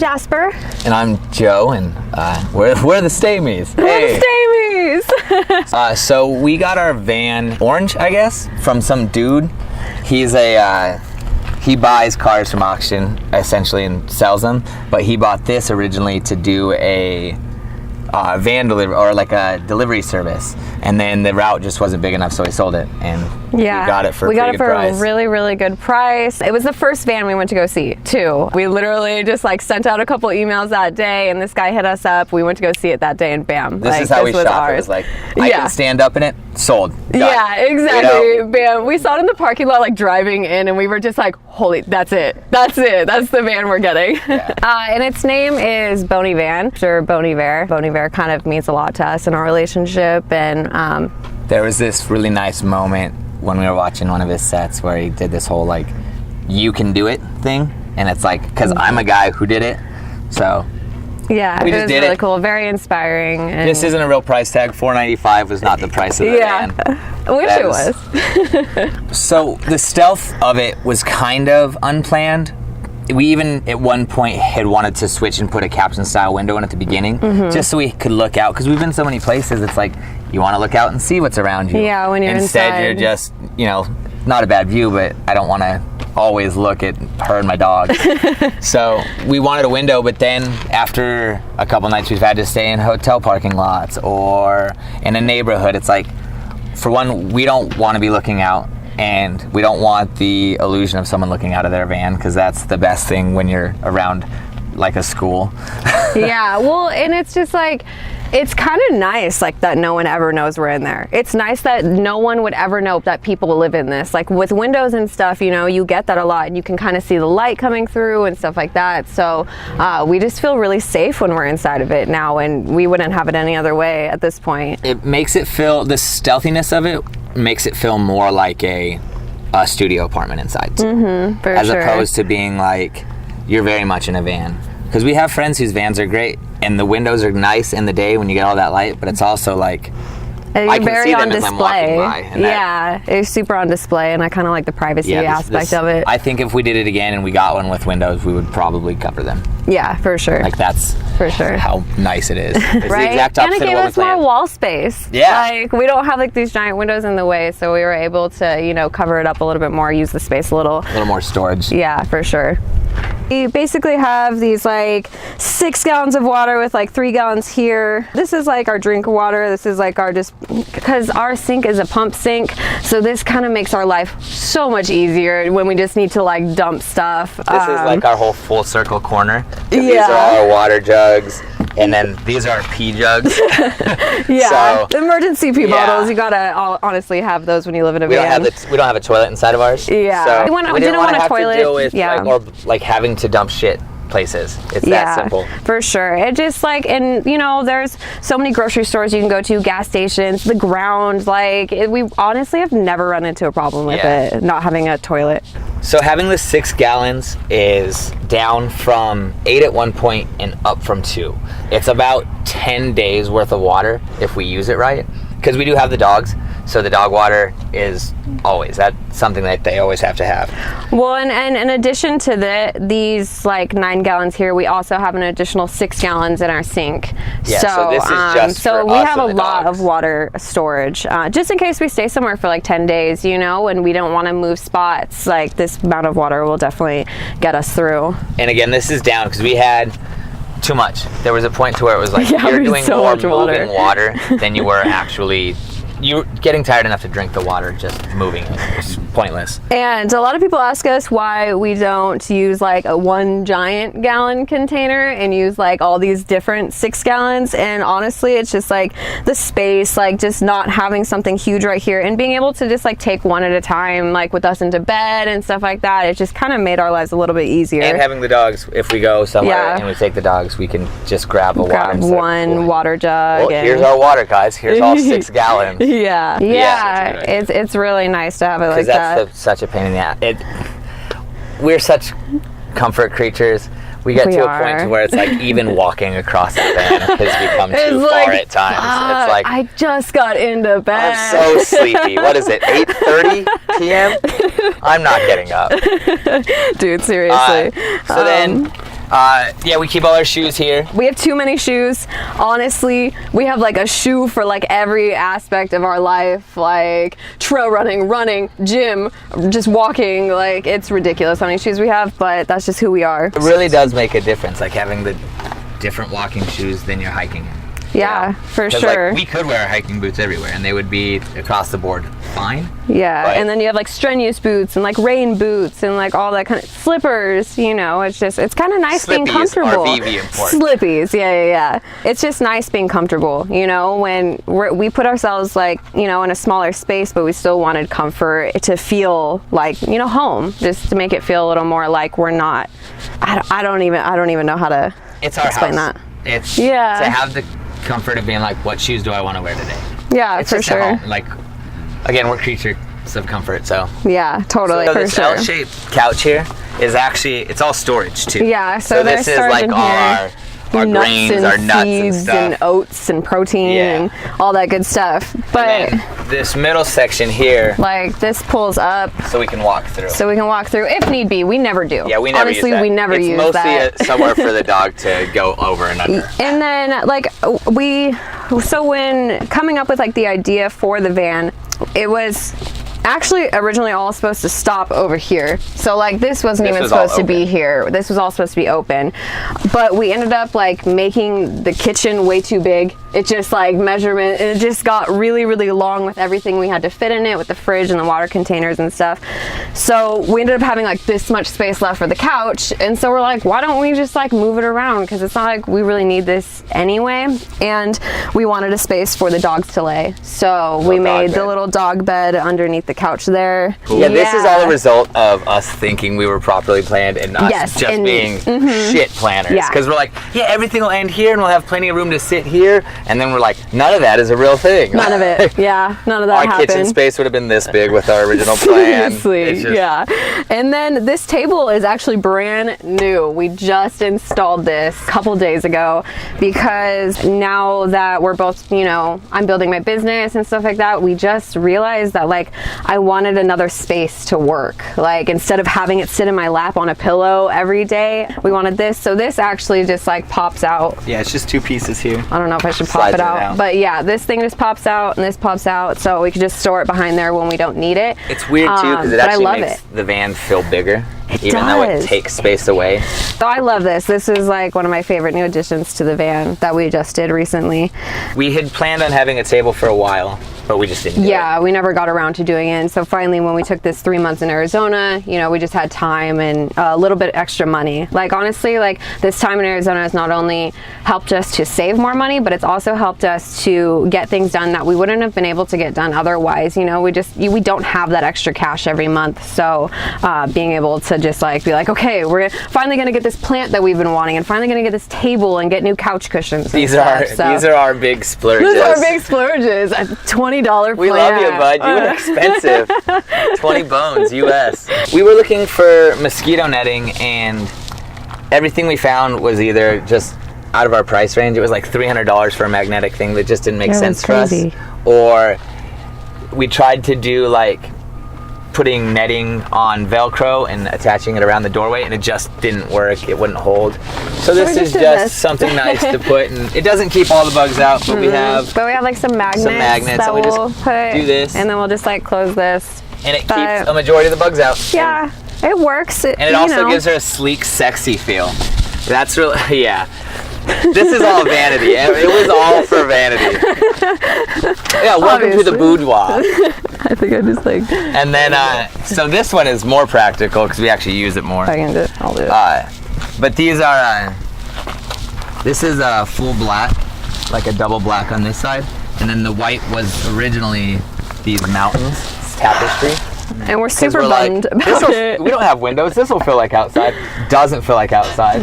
Jasper. And I'm Joe, and we're the Stamies. We're the Stamies. So we got our van orange, I guess, from some dude. He's he buys cars from auction, essentially, and sells them. But he bought this originally to do a van delivery, or like a delivery service, and then the route just wasn't big enough, so he sold it, and we got it for a really, really good price. It was the first van we went to go see too. We literally just like sent out a couple emails that day, and this guy hit us up. We went to go see it that day, and bam, this is how we shop. It was like, I can stand up in it, sold. Done. Yeah, exactly. Bam. We saw it in the parking lot, like driving in, and we were just like, holy, that's it. That's the van we're getting. Yeah. And its name is Bon Iver, or Bon Iver. Bon Iver kind of means a lot to us in our relationship, and there was this really nice moment when we were watching one of his sets where he did this whole like, you can do it thing, and it's like, because I'm a guy who did it, so yeah, it was really cool, very inspiring. And this isn't a real price tag. $495 was not the price of the van. I wish it was. So the stealth of it was kind of unplanned. We even at one point had wanted to switch and put a captain style window in at the beginning, just so we could look out, because we've been so many places, it's like you want to look out and see what's around you. Yeah, when you're Instead, inside. you're just, not a bad view, but I don't want to always look at her and my dog. So we wanted a window, but then after a couple nights we've had to stay in hotel parking lots or in a neighborhood, it's like, for one, we don't want to be looking out, and we don't want the illusion of someone looking out of their van, because that's the best thing when you're around like a school. Yeah, well, and it's just like, it's kind of nice like that no one ever knows we're in there. It's nice that no one would ever know that people live in this. Like with windows and stuff, you get that a lot, and you can kind of see the light coming through and stuff like that. So we just feel really safe when we're inside of it now, and we wouldn't have it any other way at this point. It makes it feel, the stealthiness of it makes it feel more like a studio apartment inside too. As opposed to being like, you're very much in a van. Because we have friends whose vans are great, and the windows are nice in the day when you get all that light, but it's also like, I can see them as I'm walking by. Yeah, it's super on display, and I kind of like the privacy aspect of it. I think if we did it again and we got one with windows, we would probably cover them. Yeah, for sure. Like that's for sure how nice it is. It's right? The exact opposite and it gave us more wall space. Yeah. Like we don't have like these giant windows in the way, so we were able to, cover it up a little bit more, use the space a little more storage. Yeah, for sure. We basically have these like 6 gallons of water with like 3 gallons here. This is like our drink water. This is like our because our sink is a pump sink, so this kind of makes our life so much easier when we just need to like dump stuff. This is like our whole full circle corner. Yeah. These are all our water jugs, and then these are our pee jugs. Yeah, so, emergency pee bottles. You gotta honestly have those when you live in a van. We don't have a toilet inside of ours. Yeah, so we didn't want a toilet. To deal with like having to dump shit places. It's that simple. For sure. It just like, and there's so many grocery stores you can go to, gas stations, the ground, we honestly have never run into a problem with it not having a toilet. So having the 6 gallons is down from 8 at one point and up from 2. It's about 10 days worth of water if we use it right, because we do have the dogs. So the dog water is always, that's something that they always have to have. Well, and in addition to these like 9 gallons here, we also have an additional 6 gallons in our sink. Yeah, so this is just so for we us have and a the lot dogs. of water storage, just in case we stay somewhere for like 10 days, and we don't want to move spots. Like this amount of water will definitely get us through. And again, this is down because we had too much. There was a point to where it was like, you're doing so more much moving water than you were actually. You're getting tired enough to drink the water, just moving it. It's pointless. And a lot of people ask us why we don't use like a 1 giant gallon container and use like all these different 6 gallons. And honestly, it's just like the space, like just not having something huge right here and being able to just like take one at a time, like with us into bed and stuff like that. It just kind of made our lives a little bit easier. And having the dogs, if we go somewhere and we take the dogs, we can just grab one water jug. Well, here's our water, guys. Here's all 6 gallons. Yeah, it's really nice to have it like that. Because that's such a pain in the ass. We're such comfort creatures. We get to a point to where it's like even walking across the van has become too far at times. It's like, I just got into bed. I'm so sleepy. What is it, 8:30 p.m.? I'm not getting up. Dude, seriously. So then Yeah, we keep all our shoes here. We have too many shoes. Honestly, we have like a shoe for like every aspect of our life, like trail running, gym, just walking. Like, it's ridiculous how many shoes we have, but that's just who we are. It really does make a difference, like having the different walking shoes than you're hiking in. Yeah, for 'Cause, sure. Like, we could wear our hiking boots everywhere and they would be across the board fine. Yeah, But- and then you have like strenuous boots and like rain boots and like all that kind of slippers, you know. It's kind of nice being Slippies are comfortable. VV important. Slippies, yeah. It's just nice being comfortable, you know, when we put ourselves like, you know, in a smaller space, but we still wanted comfort to feel like, you know, home, just to make it feel a little more like we're not. I don't even know how to It's our explain house. that. It's Yeah. to have the comfort of being like, what shoes do I want to wear today? Yeah, It's for just at sure. home. Like, again, we're creatures of comfort, so. Yeah, totally, So for this sure. L-shaped couch here is actually, it's all storage too. Yeah, so this there's is like storage in all here. our nuts grains, and our nuts and seeds stuff. and oats and protein Yeah. and all that good stuff. But And then this middle section here, like this pulls up so we can walk through. so we can walk through if need be. We never do. Yeah, we never Honestly, use that. we never it's use mostly that. somewhere for the dog to go over and under. And then like so when coming up with like the idea for the van, it was actually originally all supposed to stop over here. So like this wasn't This even was all supposed to be open. here. This was all supposed to be open. But we ended up like making the kitchen way too big. It just like measurement, and it just got really, really long with everything we had to fit in it with the fridge and the water containers and stuff. So we ended up having like this much space left for the couch. And so we're like, why don't we just like move it around? Because it's not like we really need this anyway. And we wanted a space for the dogs to lay. So we Little dog made the bed. little dog bed underneath the couch there. Yeah, this is all a result of us thinking we were properly planned and us Yes, just and- being shit planners. Yeah. Because we're like, yeah, everything will end here and we'll have plenty of room to sit here. And then we're like, none of that is a real thing. None of it. Yeah, none of that Our happened. kitchen space would have been this big with our original plan. Seriously, It's just- yeah. And then this table is actually brand new. We just installed this a couple days ago because now that we're both, you know, I'm building my business and stuff like that, we just realized that like I wanted another space to work. Like instead of having it sit in my lap on a pillow every day, we wanted this. So this actually just like pops out. Yeah, it's just two pieces here. I don't know if I should pop Slides it it out, out. but yeah, this thing just pops out and this pops out, so we could just store it behind there when we don't need it. It's weird too because it but I actually love makes it. the van feel bigger, It even though it does. takes space away. So I love this. This is like one of my favorite new additions to the van that we just did recently. We had planned on having a table for a while, but we just didn't do Yeah, it. we never got around to doing it. And so finally, when we took this 3 months in Arizona, you know, we just had time and a little bit extra money. Like honestly, like this time in Arizona has not only helped us to save more money, but it's also helped us to get things done that we wouldn't have been able to get done otherwise. You know, we don't have that extra cash every month. So being able to just like be like, okay, we're finally going to get this plant that we've been wanting, and finally going to get this table and get new couch cushions. and These stuff. are our big splurges. These are big splurges. A $20 plant. We love you, bud. You were expensive. 20 bones, US. We were looking for mosquito netting, and everything we found was either just out of our price range. It was like $300 for a magnetic thing that just didn't make That was sense for us. crazy. Or we tried to do like putting netting on Velcro and attaching it around the doorway, and it just didn't work. It wouldn't hold. So this we is just did just this. something nice to put, and it doesn't keep all the bugs out, but we have, But we have like some magnets, magnets, that and we just we'll put, do this. and then we'll just like close this. and it but- keeps a majority of the bugs out. Yeah, it works. And it also gives her a sleek, sexy feel. That's really, yeah. This is all vanity. It was all for vanity. Yeah, welcome to the Obviously. boudoir. I think I just like. And then, so this one is more practical because we actually use it more. I can do it. I'll do it. But these are, this is a full black, like a double black on this side. And then the white was originally these mountains, tapestry. and we're 'Cause super we're like, bummed "This'll- about it. we don't have windows. This will feel like outside. Doesn't feel like outside.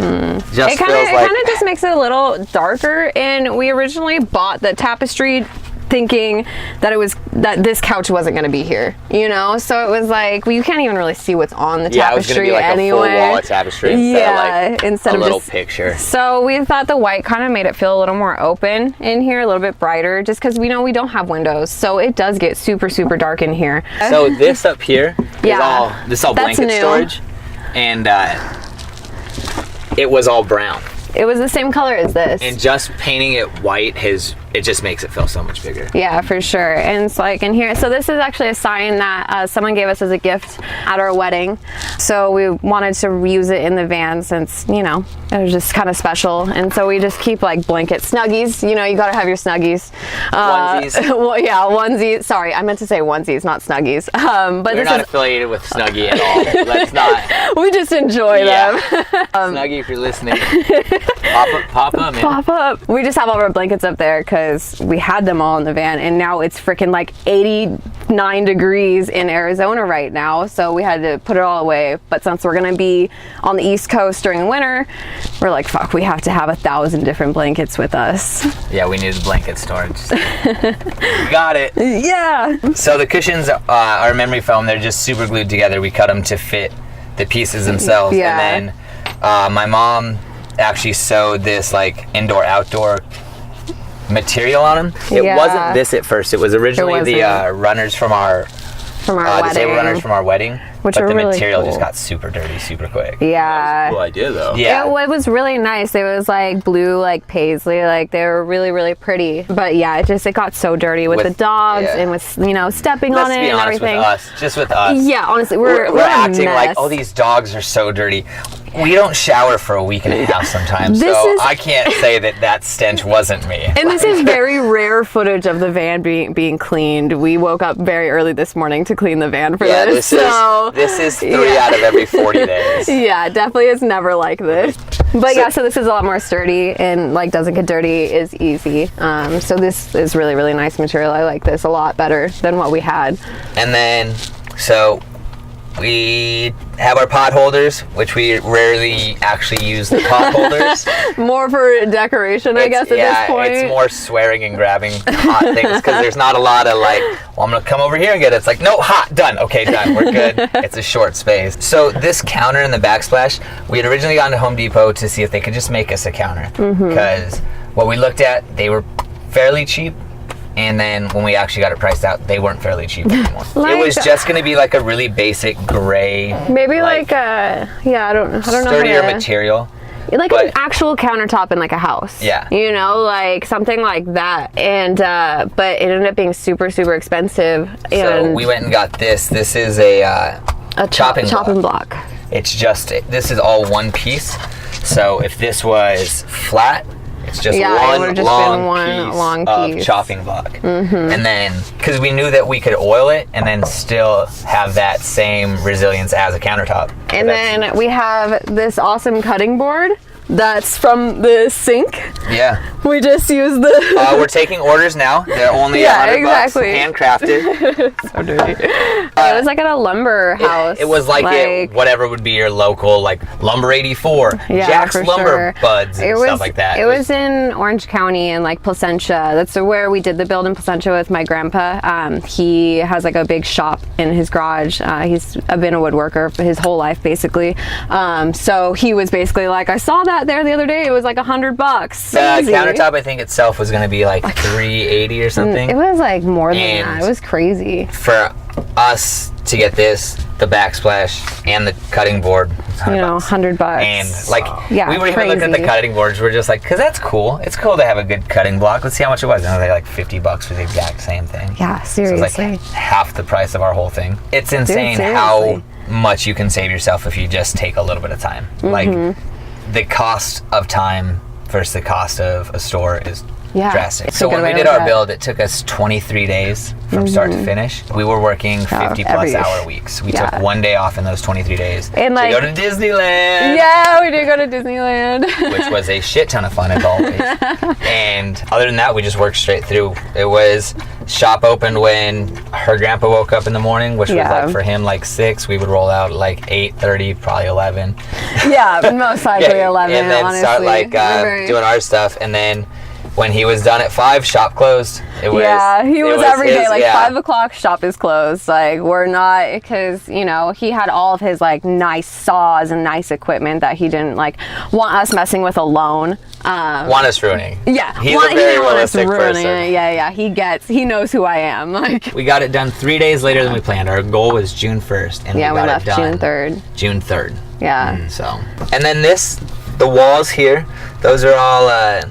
Just It kind feels of like just makes it a little darker. And we originally bought the tapestry thinking that this couch wasn't going to be here, you know. So it was like, well, you can't even really see what's on the yeah, it was gonna tapestry be like anyway. a full wall of tapestry instead of like a little just picture. So we thought the white kind of made it feel a little more open in here, a little bit brighter, just because we know we don't have windows, so it does get super, super dark in here. So this up here is Yeah, all that's blanket new. storage, and it was all brown. It was the same color as this. And just painting it white, it just makes it feel so much bigger. Yeah, for sure. And it's like in here, so this is actually a sign that someone gave us as a gift at our wedding. So we wanted to reuse it in the van since, you know, it was just kind of special. And so we just keep like blanket snuggies. You know, you gotta have your snuggies. Onesies. Well, yeah, onesies. Sorry, I meant to say onesies, not snuggies. But we're not affiliated with Snuggie at all. Let's not. We just enjoy them. Snuggie, if you're listening, pop up, man. Pop up. We just have all of our blankets up there because we had them all in the van, and now it's freaking like 89 degrees in Arizona right now, so we had to put it all away. But since we're gonna be on the East Coast during the winter, we're like, fuck, we have to have 1,000 different blankets with us. Yeah, we needed blanket storage. We got it. Yeah. So the cushions are memory foam. They're just super glued together. We cut them to fit the pieces themselves. Yeah. And then my mom actually sewed this like indoor-outdoor material on them. It Yeah. wasn't this at first. It was originally the runners from our wedding. disabled runners from our wedding. Which but are the really material cool. just got super dirty super quick. Yeah. Cool idea though. Yeah. It was really nice. It was like blue, like paisley, like they were really, really pretty. But yeah, it got so dirty with the dogs and with, you know, stepping on it and everything. Just with us. Yeah, honestly, we're acting a like, mess. oh, these dogs are so dirty. We don't shower for a week and a half sometimes, I can't say that stench wasn't me. And this is very rare footage of the van being cleaned. We woke up very early this morning to clean the van for this. This is 3 out of every 40 days. Yeah, definitely it's never like this. But so this is a lot more sturdy and like doesn't get dirty, is easy. So this is really, really nice material. I like this a lot better than what we had. And then, so we have our pot holders, which we rarely actually use the pot holders. More for decoration, I guess, at this point. It's more swearing and grabbing hot things because there's not a lot of like, well, I'm going to come over here and get it. It's like, no, hot, done. Okay, done. We're good. It's a short space. So this counter in the backsplash, we had originally gone to Home Depot to see if they could just make us a counter because what we looked at, they were fairly cheap. And then when we actually got it priced out, they weren't fairly cheap anymore. It was just going to be like a really basic gray, maybe like a, I don't know. Sturdier material. Like an actual countertop in like a house. Yeah. You know, like something like that. And, but it ended up being super, super expensive. And So we went and got this. This is a chopping block. It's just, this is all one piece. So if this was flat, it's just one long piece of chopping block. And then, because we knew that we could oil it and then still have that same resilience as a countertop. And then we have this awesome cutting board that's from the sink. Yeah. We just use the... We're taking orders now. They're only $100 bucks, handcrafted. So dirty. It was like at a lumber house. It was like whatever would be your local, like Lumber 84, Jack's Lumber Buds, and stuff like that. It was in Orange County in like Placentia. That's where we did the build in Placentia with my grandpa. He has like a big shop in his garage. He's been a woodworker for his whole life, basically. So he was basically like, I saw that there the other day. It was like $100. The countertop, I think itself was going to be like $380 or something. It was like more than that. It was crazy. For us to get this, the backsplash, and the cutting board, $100. And like, we were even looking at the cutting boards. We're just like, because that's cool. It's cool to have a good cutting block. Let's see how much it was. And they're like $50 for the exact same thing. Yeah, seriously. So it's like half the price of our whole thing. It's insane how much you can save yourself if you just take a little bit of time. Like, the cost of time versus the cost of a store is drastic. So when we did our build, it took us 23 days from start to finish. We were working 50 plus hour weeks. We took one day off in those 23 days and to go to Disneyland. Yeah, we did go to Disneyland. Which was a shit ton of fun as always. And other than that, we just worked straight through. It was shop opened when her grandpa woke up in the morning, which was like for him like 6. We would roll out like 8:30, probably 11. Yeah, most likely 11. And then honestly. start like doing our stuff, and then when he was done at 5, shop closed. It was, he was every day, like 5 o'clock, shop is closed. Like, we're not, because, he had all of his, like, nice saws and nice equipment that he didn't, like, want us messing with alone. Want us ruining. Yeah. He's a very realistic person. Yeah, he knows who I am. Like, we got it done 3 days later than we planned. Our goal was June 1st, and we got left it done June 3rd. June 3rd. Yeah. So, and then this The walls here, those are all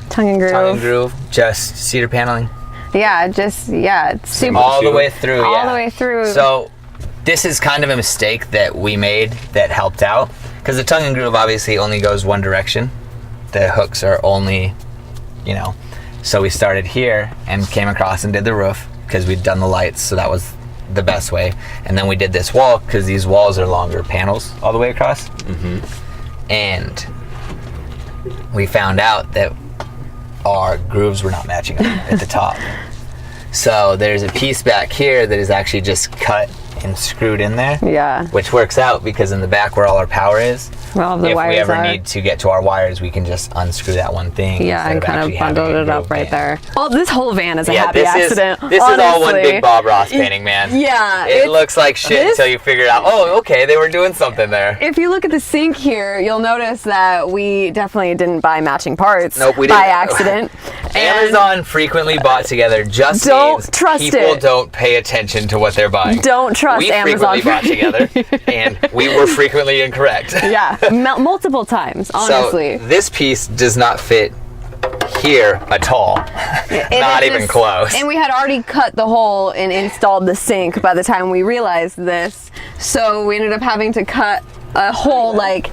Tongue and groove. just cedar paneling. Yeah, it's super. All the way through, All the way through. So this is kind of a mistake that we made that helped out, because the tongue and groove obviously only goes one direction. The hooks are only, so we started here and came across and did the roof because we'd done the lights, so that was the best way. And then we did this wall because these walls are longer panels all the way across. And we found out that our grooves were not matching up at the top. So there's a piece back here that is actually just cut and screwed in there. Yeah. Which works out because in the back where all our power is, where all the if wires we ever are. need to get to our wires, we can just unscrew that one thing. Yeah, and kind of bundled it up right there. Well, this whole van is a happy this accident. This is all one honestly. big Bob Ross painting, man. Yeah. It looks like shit until you figure out, oh, okay, they were doing something there. If you look at the sink here, you'll notice that we definitely didn't buy matching parts. Nope, we by didn't. accident. Amazon frequently bought together just Don't means trust people it. don't pay attention to what they're buying. Don't trust we Amazon. We frequently bought together, and we were frequently incorrect. Yeah, multiple times, honestly. So this piece does not fit here at all. Not even close. And we had already cut the hole and installed the sink by the time we realized this. So we ended up having to cut a hole, like,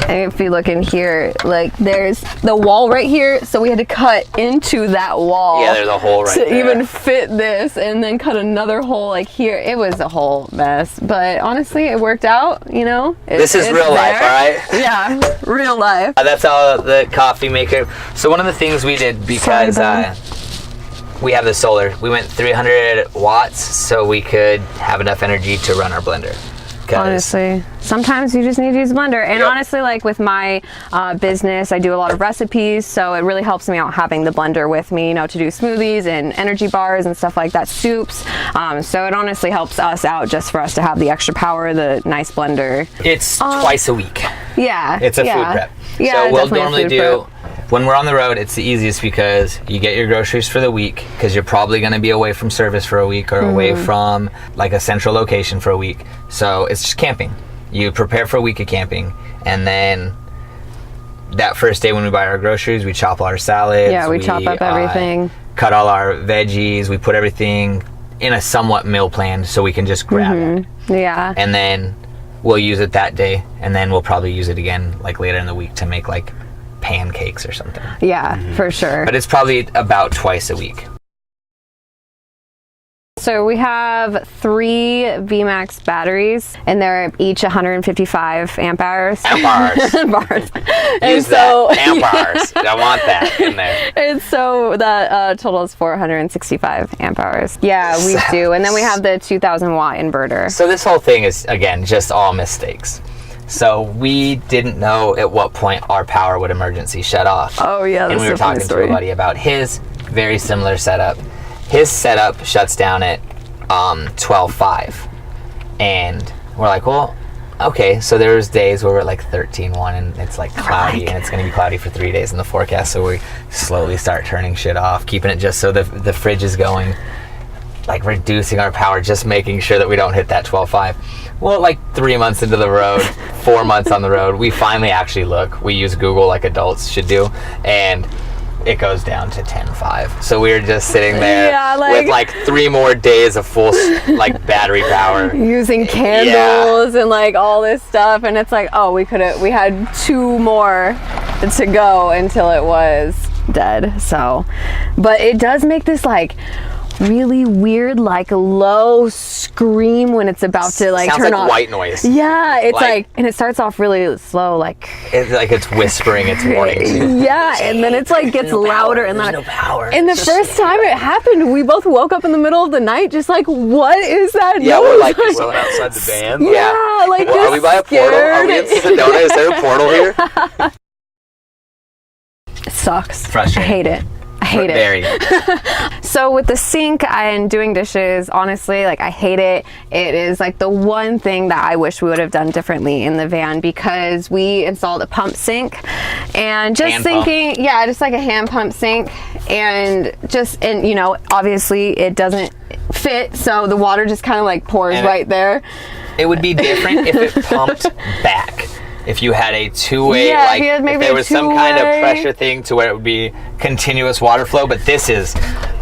if you look in here, like there's the wall right here, so we had to cut into that wall. Yeah, there's a hole right to there. even fit this, and then cut another hole like here. It was a whole mess, but honestly, it worked out. This is real life, all right? Yeah, real life. That's all the coffee maker. So one of the things we did, because we have the solar, we went 300 watts so we could have enough energy to run our blender. Honestly, sometimes you just need to use a blender. And honestly, like with my business, I do a lot of recipes, so it really helps me out having the blender with me, to do smoothies and energy bars and stuff like that, soups. So it honestly helps us out just for us to have the extra power, the nice blender. It's twice a week. Yeah. It's a food prep. Yeah, so we'll definitely normally a food do, prep. when we're on the road, it's the easiest because you get your groceries for the week, because you're probably going to be away from service for a week or away from like a central location for a week. So it's just camping. You prepare for a week of camping, and then that first day when we buy our groceries, we chop all our salads. Yeah, we chop up everything. Cut all our veggies. We put everything in a somewhat meal plan so we can just grab it. Yeah. And then we'll use it that day, and then we'll probably use it again like later in the week to make like pancakes or something. Yeah, for sure. But it's probably about twice a week. So we have 3 VMAX batteries, and they're each 155 amp hours. Amp hours. Use that. Amp hours. I want that in there. And so that total is 465 amp hours. Yeah, we do. And then we have the 2,000 watt inverter. So this whole thing is, again, just all mistakes. So we didn't know at what point our power would emergency shut off. Oh yeah, and we were talking to a buddy about his very similar setup. His setup shuts down at 12:05, and we're like, well, okay. So there's days where we're like 13:1, and it's like cloudy, and it's going to be cloudy for 3 days in the forecast. So we slowly start turning shit off, keeping it just so the fridge is going, like reducing our power, just making sure that we don't hit that 12:5. Well, like 3 months into the road, 4 months on the road, we finally actually look. We use Google like adults should do, and it goes down to 10:5. So we were just sitting there with like 3 more days of full like battery power, using candles and like all this stuff, and it's like, oh, we had 2 more to go until it was dead. So, but it does make this like really weird, like low scream when it's about to like sounds turn like off. white noise. Yeah, it's like, and it starts off really slow, like it's whispering its warning to you. Yeah, and then it's like gets louder, and then no power. And the first time it happened, we both woke up in the middle of the night, just like, what is that noise? Yeah, we're like Rolling outside the van. Yeah, like Well, just are we by a portal? Are we in Sedona? Is there a portal here? It sucks. Frustrating. I hate it. I hate it. Very. So with the sink and doing dishes, honestly, like I hate it. It is like the one thing that I wish we would have done differently in the van, because we installed a pump sink, and just Hand thinking, yeah, just like a hand pump sink, and obviously it doesn't fit, so the water just kind of like pours And right there. It would be different if it pumped back. if you had a two-way, Yeah, like if you had if maybe there a was some kind of two-way. pressure thing to where it would be continuous water flow. But this is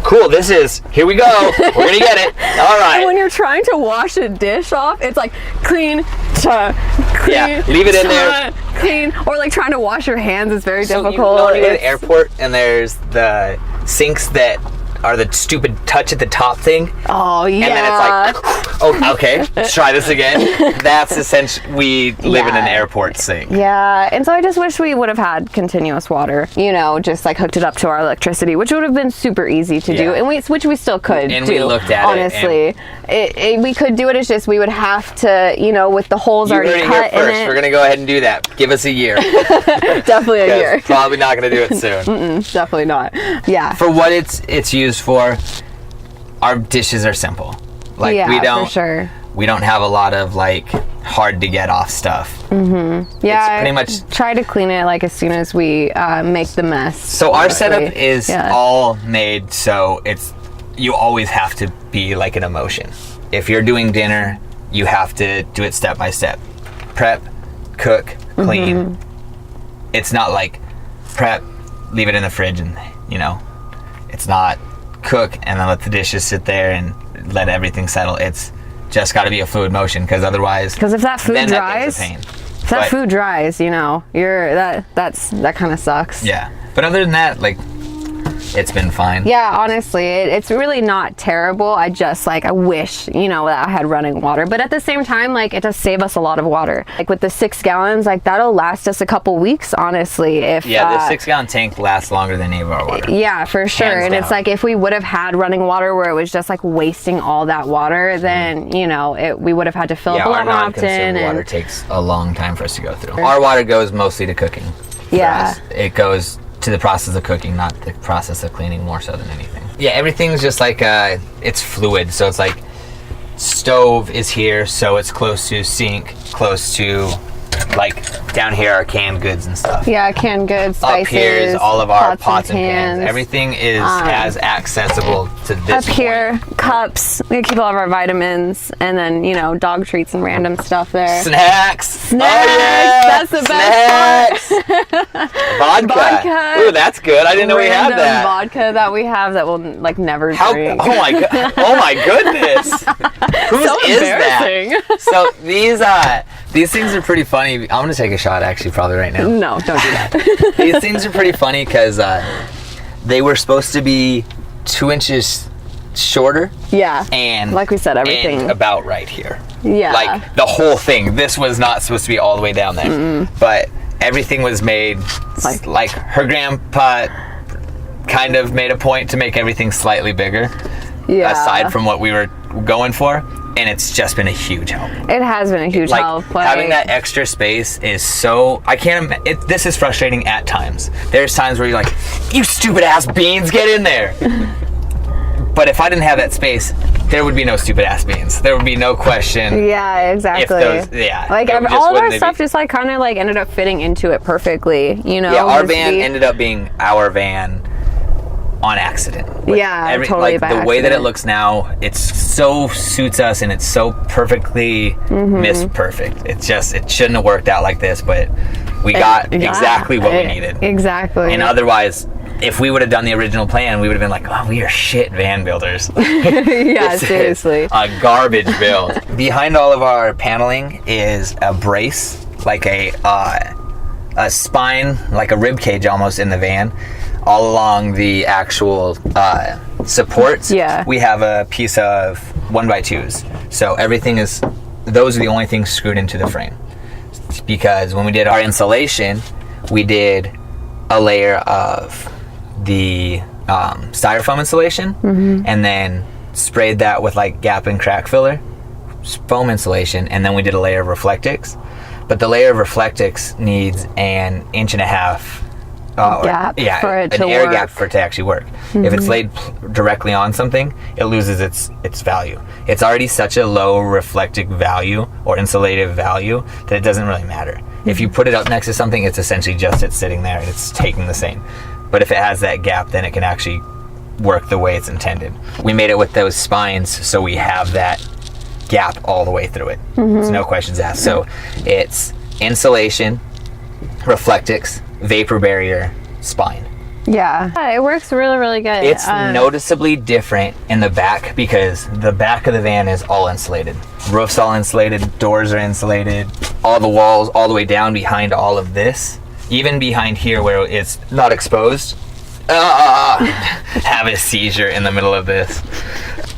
cool. This is, here we go. We're gonna get it. All right. And when you're trying to wash a dish off, it's like clean, clean. Yeah, leave it in there. Clean, or like trying to wash your hands is very So difficult. you know when you go to the It's- airport and there's the sinks that are the stupid touch at the top thing, Oh yeah. and then it's like, oh, okay, let's try this again. That's essentially, we live in an Yeah. airport sink. Yeah, and so I just wish we would have had continuous water, you know, just like hooked it up to our electricity, which would have been super easy to do, Yeah. and which we still could And do. we looked at it, honestly. We could do it, it's just we would have to, you know, with the holes You heard already it here cut in first. it. We're gonna go ahead and do that. Give us a year. Definitely a 'Cause year. Probably not gonna do it soon. Definitely not. Yeah. For what it's used for, our dishes are simple. Like yeah, we don't for sure. we don't have a lot of like hard to get off stuff. Yeah, pretty much- try to clean it like as soon as we make the mess. So our setup is Yeah. all made so it's, you always have to be like an emotion. If you're doing dinner, you have to do it step by step. Prep, cook, clean. It's not like prep, leave it in the fridge, and you know, it's not cook and then let the dishes sit there and let everything settle. It's just got to be a fluid motion, because otherwise, Because if that food then dries, that thing's a pain. if that But- food dries, you know, that kind of sucks. Yeah, but other than that, like, it's been fine. Yeah, honestly, it's really not terrible. I just like, I wish, you know, that I had running water. But at the same time, like, it does save us a lot of water. Like with the 6 gallons, like that'll last us a couple weeks, honestly. If Yeah, the 6-gallon tank lasts longer than any of our water. yeah, for sure. Hands And it's down. like if we would have had running water where it was just like wasting all that water, then you know we would have had to fill Yeah, up a our lot more non-consumed often. water And takes a long time for us to go through. Our water goes mostly to cooking. for Yeah. us. It goes to the process of cooking, not the process of cleaning, more so than anything. Yeah, everything's just like, it's fluid. So it's like, stove is here, so it's close to sink, close to, like, down here are canned goods and stuff. yeah, canned goods, spices. Up here is all of our pots and pans. pans. Everything is as accessible to this Up point. here, cups. We keep all of our vitamins, and then you know, dog treats and random stuff there. Snacks. Snacks, Oh, yeah. that's the best Snacks. Vodka. Vodka. Ooh, that's good. I didn't know we had Random that. vodka that we have that we'll like never How? drink. Oh my god! Oh my goodness! Whose So is that? embarrassing. So these things are pretty funny. I'm gonna take a shot actually, probably right now. No, don't do that. These things are pretty funny because they were supposed to be 2 inches shorter. Yeah. And Like we said, everything- and about right here. Yeah. Like the whole thing. This was not supposed to be all the way down there, but everything was made like her grandpa kind of made a point to make everything slightly bigger, Yeah. aside from what we were going for, and it's just been a huge help. It has been a huge Like help. having that extra space is so, I can't this is frustrating at times. There's times where you're like, you stupid ass beans, get in there. But if I didn't have that space, there would be no stupid ass beans. There would be no question. Yeah, exactly. yeah, like it just all of our wouldn't stuff be- just like kind of like ended up fitting into it perfectly, you know. Yeah, our just van be- ended up being our van on accident. Like, Yeah, totally like by the way that it accident. looks now, it so suits us and it's so perfectly Mm-hmm. perfect. It's just, it shouldn't have worked out like this, but we got Yeah, exactly what we needed. Exactly. And otherwise, if we would have done the original plan, we would have been like, oh, we are shit van builders. yeah, This is seriously. a garbage build. Behind all of our paneling is a brace, like a spine, like a rib cage almost in the van. All along the actual supports, Yeah. we have a piece of 1x2s. So everything is, those are the only things screwed into the frame. Because when we did our insulation, we did a layer of the styrofoam insulation, and then sprayed that with like gap and crack filler foam insulation, and then we did a layer of Reflectix. But the layer of Reflectix needs an 1.5 inch Gap for it an to air work. gap for it to actually work. If it's laid directly on something, it loses its value. It's already such a low reflective value or insulative value that it doesn't really matter. If you put it up next to something, it's essentially just it's sitting there and it's taking the same. But if it has that gap, then it can actually work the way it's intended. We made it with those spines, so we have that gap all the way through it. So no questions asked. So it's insulation, Reflectix, vapor barrier, spine. Yeah, it works really, really good. It's noticeably different in the back because the back of the van is all insulated. Roof's all insulated, doors are insulated, all the walls all the way down behind all of this. Even behind here where it's not exposed. Have a seizure in the middle of this.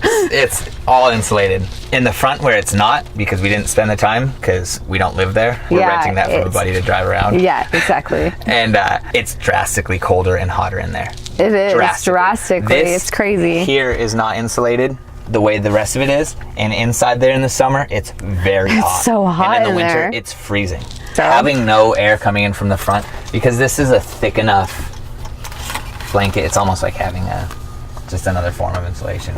It's all insulated. In the front where it's not, because we didn't spend the time, because we don't live there. We're renting that from a buddy to drive around. Yeah, exactly. And it's drastically colder and hotter in there. It is drastically. It's crazy. Here is not insulated the way the rest of it is, and inside there in the summer, it's very hot. It's so hot and in the winter, there. it's freezing. So? Having no air coming in from the front, because this is a thick enough blanket, it's almost like having just another form of insulation.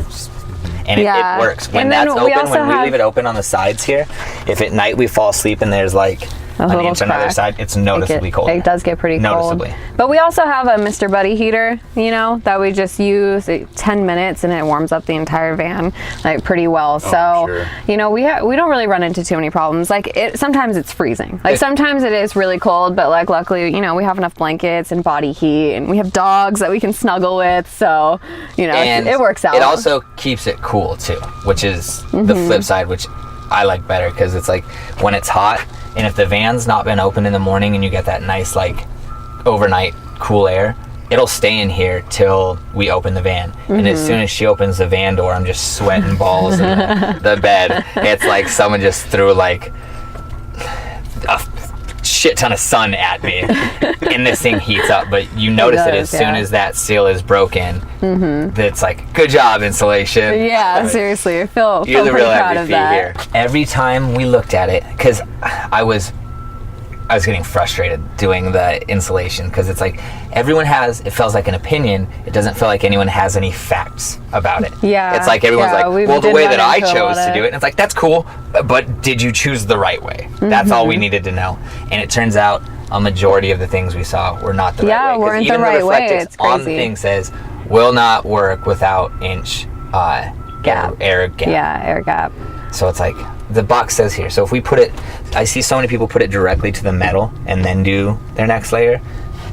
And it works. When that's open, when we leave it open on the sides here, if at night we fall asleep and there's like an inch on the other side, it's noticeably colder. It does get pretty cold. Noticeably. But we also have a Mr. Buddy heater, you know, that we just use 10 minutes and it warms up the entire van like pretty well. So, sure. you know, we don't really run into too many problems. Like sometimes it's freezing. Like sometimes it is really cold, but like luckily, you know, we have enough blankets and body heat and we have dogs that we can snuggle with. So, you know, it works out. It also keeps it cool too, which is the flip side, which I like better because it's like when it's hot, and if the van's not been open in the morning and you get that nice like overnight cool air, it'll stay in here till we open the van. And as soon as she opens the van door, I'm just sweating balls in the bed. It's like someone just threw like a shit ton of sun at me and this thing heats up. But you notice it as soon as that seal is broken, it's like, good job, insulation. Yeah, seriously, I feel You're the pretty real proud of MVP that. here. Every time we looked at it, because I was getting frustrated doing the insulation, because it's like it feels like an opinion. It doesn't feel like anyone has any facts about it. Yeah. It's like everyone's like, we well, the did way run that I into a chose lot to do it. And it's like, that's cool, but did you choose the right way? That's all we needed to know. And it turns out a majority of the things we saw were not the right way. Yeah, weren't the right way. It's on the crazy. thing says, will not work without inch Gap. air gap. Yeah, air gap. So it's like the box says here. So if we put it, I see so many people put it directly to the metal and then do their next layer.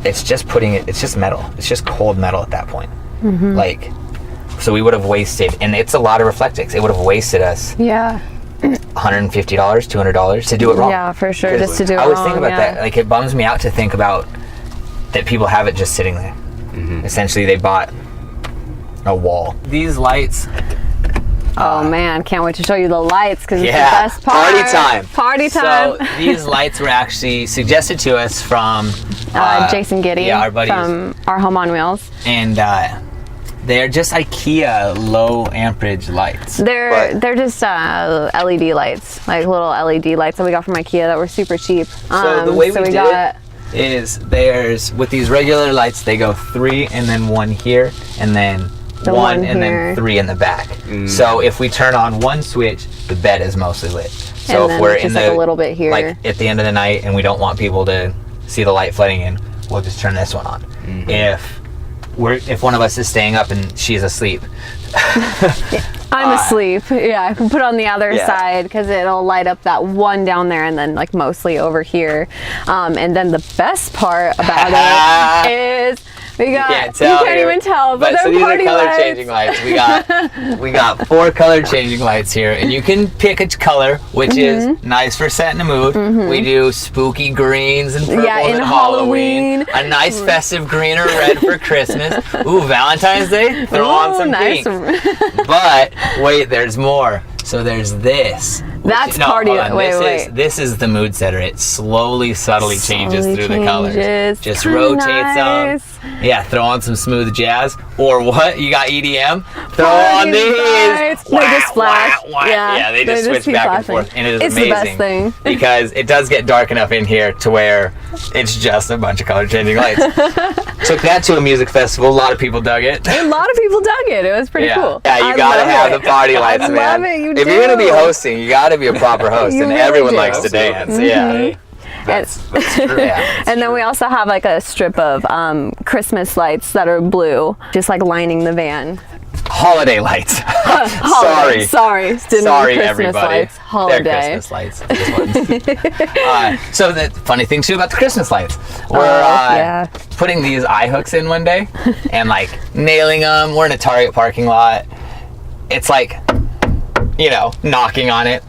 It's just it's just metal. It's just cold metal at that point. Like, so we would have wasted, and it's a lot of Reflectix. It would have wasted us Yeah. $150, $200 to do it wrong. Yeah, for sure. Just to do it I always wrong, think about yeah. that. Like, it bums me out to think about that people have it just sitting there. Essentially, they bought a wall. These lights. Oh man, can't wait to show you the lights because it's the Yeah, best part. party time. Party time. So these lights were actually suggested to us from Jason Giddy, yeah, our buddies, from our Home on Wheels. and they're just IKEA low amperage lights. They're just LED lights, like little LED lights that we got from IKEA that were super cheap. So the way we did it is with these regular lights, they go 3 and then 1 here, and then The one one and here. then 3 in the back. So if we turn on one switch, the bed is mostly lit. So And if then we're just in like the a little bit here. like at the end of the night and we don't want people to see the light flooding in, we'll just turn this one on. If one of us is staying up and she's asleep, I'm asleep. Yeah, I can put on the other side because it'll light up that one down there and then like mostly over here. And then the best part about it is we got, you can't even tell, but so they're these party are color lights. changing lights. We got 4 color changing lights here, and you can pick a color, which is nice for setting the mood. We do spooky greens and purples in and Halloween. A nice festive green or red for Christmas. Ooh, Valentine's Day, throw on some nice. pink. But wait, there's more. So there's this. That's party. Hold on. Wait. This is the mood setter. It slowly, subtly changes through the colors. Just Kinda rotates nice. them. Yeah, throw on some smooth jazz. Or what? You got EDM? Throw Party on these. lights. They just flash. Yeah, they just switch keep back and flashing. forth. And it is It's amazing. the best thing. Because it does get dark enough in here to where it's just a bunch of color changing lights. Took that to a music festival. A lot of people dug it. A lot of people dug it. It was pretty cool. Yeah, you gotta have the party lights, I man. love it. You if you're gonna be do. hosting, you gotta be a proper host, You and really everyone do. likes to dance. Yeah. That's true. Yeah. And then we also have like a strip of Christmas lights that are blue, just like lining the van. holiday lights. Holiday. Sorry. Didn't mean Sorry, Christmas everybody. lights. Holiday. They're Christmas lights. These ones. So the funny thing too about the Christmas lights, we're yeah. putting these eye hooks in one day and like nailing them. We're in a Target parking lot. It's like, knocking on it,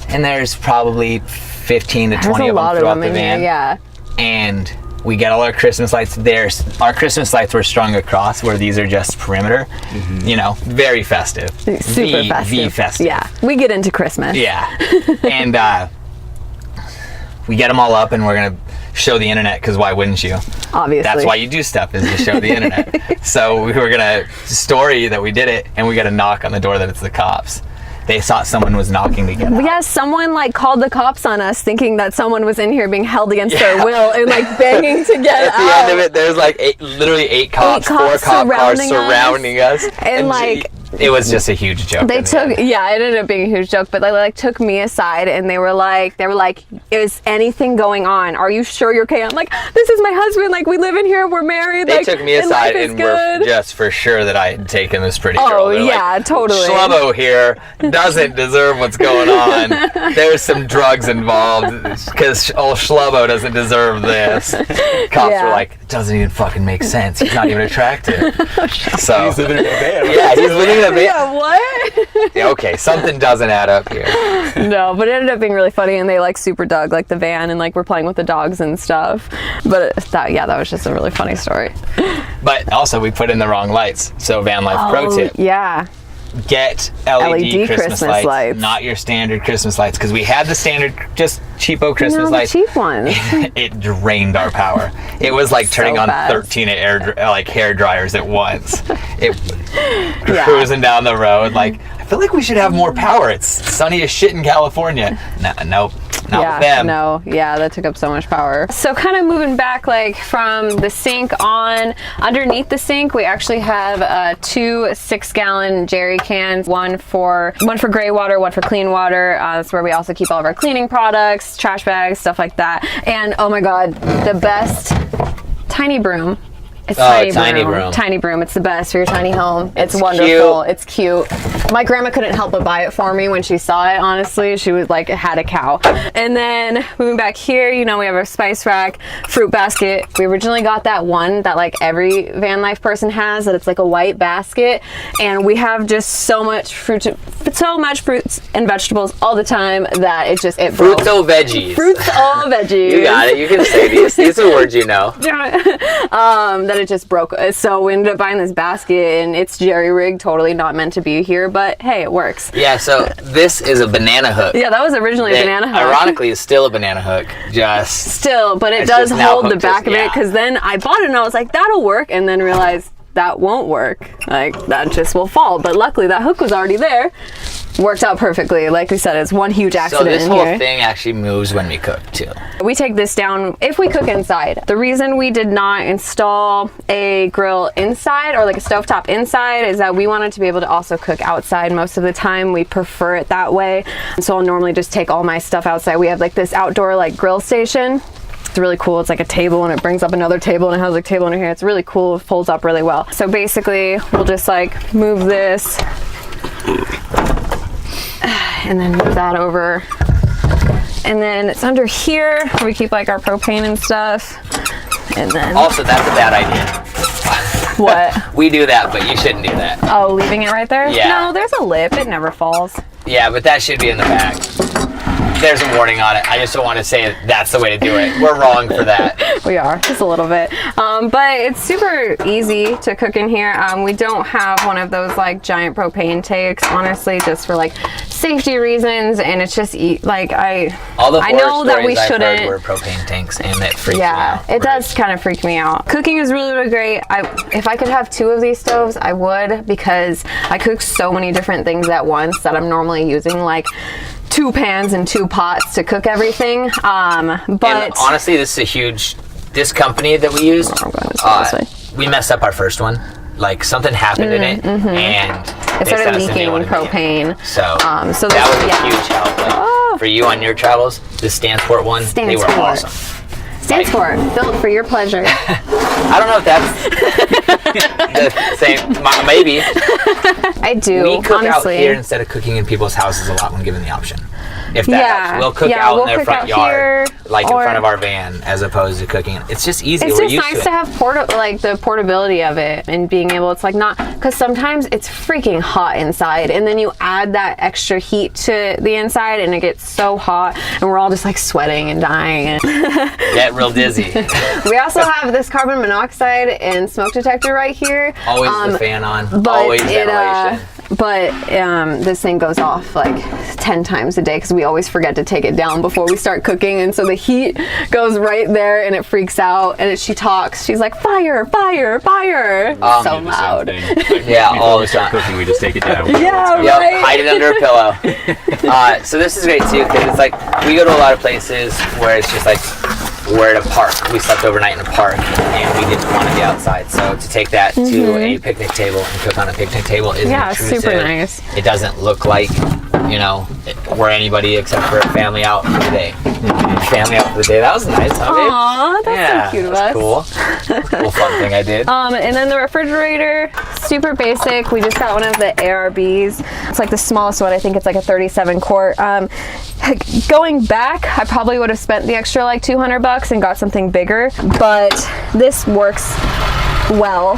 and there's probably 15 to 20 of them throughout the van. Here, yeah. And we get all our Christmas lights there. Our Christmas lights were strung across, where these are just perimeter. Very festive. Super festive. V festive. Yeah, we get into Christmas. Yeah. And we get them all up, and we're going to show the internet, because why wouldn't you? Obviously. That's why you do stuff, is to show the internet. So we were going to story that we did it, and we got a knock on the door that it's the cops. They thought someone was knocking to get out. Yeah, someone called the cops on us, thinking that someone was in here being held against their will and begging to get out. At the end of it, there's literally 8 cops, 4 cop cars surrounding us. And it was just a huge joke. it ended up being a huge joke, but they took me aside, and they were like, is anything going on? Are you sure you're okay? I'm like, this is my husband, we live in here, we're married. They took me aside and were just for sure that I had taken this pretty girl. Oh, yeah, totally. Schlubbo here doesn't deserve what's going on. There's some drugs involved, because old Schlubbo doesn't deserve this. Cops were like, it doesn't even fucking make sense. He's not even attractive. So He's living in a van. yeah, he's living in a van. Yeah, what? Okay, something doesn't add up here. No, but it ended up being really funny, and they super dug the van, and we're playing with the dogs and stuff. But that was just a really funny story. But also, we put in the wrong lights. So van life pro tip. Yeah. Get LED Christmas lights, not your standard Christmas lights, because we had the standard, just cheapo Christmas lights. The cheap ones. It drained our power. It was like turning on 13 hair dryers at once. Cruising down the road, I feel like we should have more power. It's sunny as shit in California. Nope. Not with them. That took up so much power. So kind of moving back from the sink on, underneath the sink, we actually have 2 6-gallon jerry cans, one for gray water, one for clean water. That's where we also keep all of our cleaning products, trash bags, stuff like that. And oh my God, the best tiny broom. It's Tiny Broom. Tiny Broom. It's the best for your tiny home. It's wonderful. It's cute. My grandma couldn't help but buy it for me when she saw it, honestly. She was it had a cow. And then moving back here, we have our spice rack, fruit basket. We originally got that one that every van life person has, that it's a white basket. And we have just so much fruits and vegetables all the time that it broke. Fruits-o veggies. Fruits-o veggies. You got it. You can say these. These are words you know. That it just broke. So we ended up buying this basket, and it's jerry-rigged, totally not meant to be here, but hey, it works. Yeah, so this is a banana hook. Yeah, that was originally a banana hook. Ironically, it's still a banana hook. But it does hold the back of it, because then I bought it and I was like, that'll work, and then realized that won't work. That just will fall. But luckily, that hook was already there. Worked out perfectly. Like we said, it's one huge accident in here. So this whole thing actually moves when we cook too. We take this down if we cook inside. The reason we did not install a grill inside, or a stovetop inside, is that we wanted to be able to also cook outside most of the time. We prefer it that way. So I'll normally just take all my stuff outside. We have this outdoor grill station. It's really cool. It's like a table, and it brings up another table, and it has a table in here. It's really cool. It folds up really well. So basically, we'll just move this and then move that over. And then it's under here where we keep our propane and stuff. And then also, that's a bad idea. What? We do that, but you shouldn't do that. Oh, leaving it right there? Yeah. No, there's a lip. It never falls. Yeah, but that should be in the back. There's a warning on it. I just don't want to say that's the way to do it. We're wrong for that. We are, just a little bit. But it's super easy to cook in here. We don't have one of those giant propane tanks, honestly, just for safety reasons. And it's just I know that we shouldn't. I've heard were propane tanks, and it freaks me out. Yeah, it does kind of freak me out. Cooking is really, really great. If I could have 2 of these stoves, I would, because I cook so many different things at once that I'm normally using 2 pans and 2 pots to cook everything. But and honestly, this company that we used, we messed up our first one. Something happened in it, and it started leaking propane. So that was a huge help. For you on your travels, the Stansport one, they were awesome. stands for built for your pleasure. I don't know if that's the same. Maybe. I do. We cook honestly. out here instead of cooking in people's houses a lot when given the option. If that Yeah. helps. We'll cook Yeah, out we'll in their cook front out yard, here, like in or- front of our van, as opposed to cooking. It's just easy. It's We're just used nice to it. to have like the portability of it and being able. It's like not because sometimes it's freaking hot inside, and then you add that extra heat to the inside, and it gets so hot, and we're all just like sweating and dying. And Get real dizzy. we also have this carbon monoxide and smoke detector right here. Always the fan on. But Always ventilation. this thing goes off like 10 times a day because we always forget to take it down before we start cooking, and so the heat goes right there and it freaks out, and she talks, she's like, fire, fire, fire. So We do the same loud. thing. Yeah, Before all we the start time. cooking, we just take it down. Yeah, Yep, right. hide it under a pillow. So this is great too, because it's like we go to a lot of places where it's just like we're at a park. We slept overnight in a park, and we didn't want to be outside. So to take that to a picnic table and cook on a picnic table isn't Yeah, it's intrusive. super nice. It doesn't look like, you know, we're anybody except for a family out for the day. Family out for the day. That was nice, huh, babe? Aw, that's Yeah, so cute of that's us. cool. Cool fun thing I did. And then the refrigerator, super basic. We just got one of the ARBs. It's like the smallest one. I think it's like a 37 quart. Going back, I probably would have spent the extra like $200 and got something bigger, but this works well.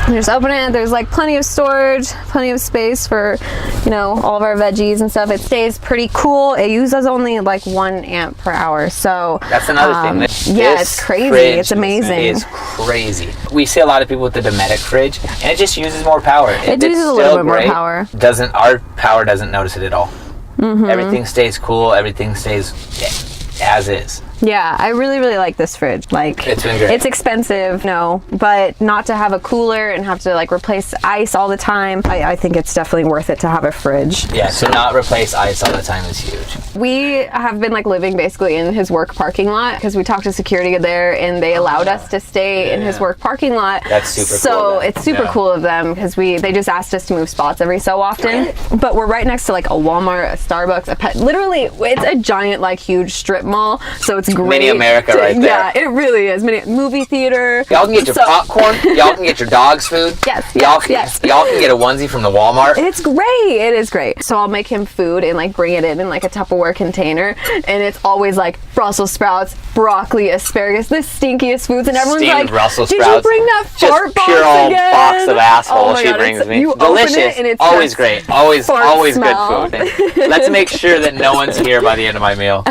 You just open it, there's like plenty of storage, plenty of space for, you know, all of our veggies and stuff. It stays pretty cool. It uses only like 1 amp per hour. So That's another thing. yeah, This it's crazy. fridge It's amazing. It's crazy. We see a lot of people with the Dometic fridge, and it just uses more power. It It's uses a little still bit more great. power. Our power doesn't notice it at all. Everything stays cool. Everything stays as is. Yeah, I really, really like this fridge. Like, It's been great. It's expensive, no, but not to have a cooler and have to like replace ice all the time. I think it's definitely worth it to have a fridge. Yeah, to not replace ice all the time is huge. We have been like living basically in his work parking lot because we talked to security there and they allowed us to stay in his work parking lot. That's super cool So of them. it's super Yeah. cool of them because they just asked us to move spots every so often. But we're right next to like a Walmart, a Starbucks, a pet. Literally, it's a giant like huge strip mall. So it's great. Mini America right there. Yeah, it really is. Mini movie theater. Y'all can get your So- popcorn. Y'all can get your dog's food. Yes, Y'all yes, can, yes. Y'all can get a onesie from the Walmart. It's great. It is great. So I'll make him food and like bring it in like a Tupperware container, and it's always like Brussels sprouts, broccoli, asparagus, the stinkiest foods, and everyone's Steamed like, Brussels "Did sprouts. you bring that Just fart box pure old again?" box of asshole Oh my she God, brings it's- me. You open Delicious. it and it's Always just great. Always fart good smell. food. Let's make sure that no one's here by the end of my meal.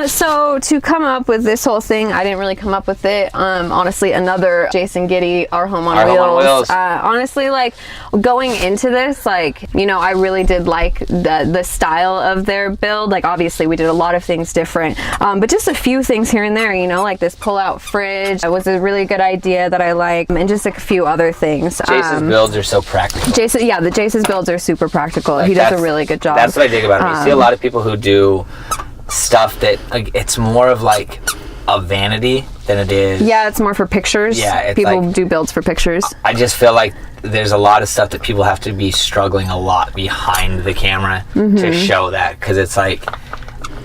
So to come up with this whole thing, I didn't really come up with it. Honestly, another Jason Giddy, Our Home on Our Wheels. Home on Wheels. Honestly, like going into this, like, you know, I really did like the style of their build. Like, obviously, we did a lot of things different, but just a few things here and there. You know, like this pull-out fridge was a really good idea that I like, and just like a few other things. Jason's builds are so practical. The Jason's builds are super practical. Like, He does a that's- really good job. That's what I dig about him. You see a lot of people who do stuff that like, it's more of like a vanity than it is. Yeah, it's more for pictures. Yeah, it's people like- do builds for pictures. I just feel like there's a lot of stuff that people have to be struggling a lot behind the camera to show that, because it's like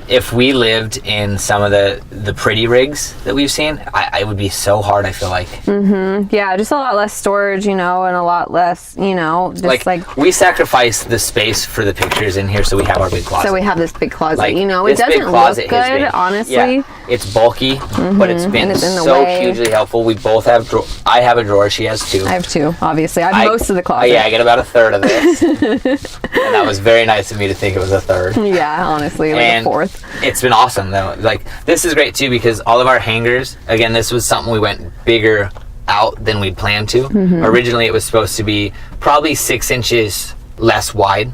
if we lived in some of the pretty rigs that we've seen, it would be so hard, I feel like. Yeah, just a lot less storage, you know, and a lot less, you know, just like we sacrifice the space for the pictures in here so we have our big closet. so we have this big closet, Like, you know, it this big doesn't closet look has good, been- honestly. Yeah, it's bulky, but it's been And it's in the so way. hugely helpful. We both have I have a drawer, she has two. I have two, obviously. I have most of the closet. Yeah, I get about a third of this. And that was very nice of me to think it was a third. Yeah, honestly, like And a fourth. it's been awesome though. Like, this is great too, because all of our hangers, again, this was something we went bigger out than we'd planned to. Originally it was supposed to be probably 6 inches less wide.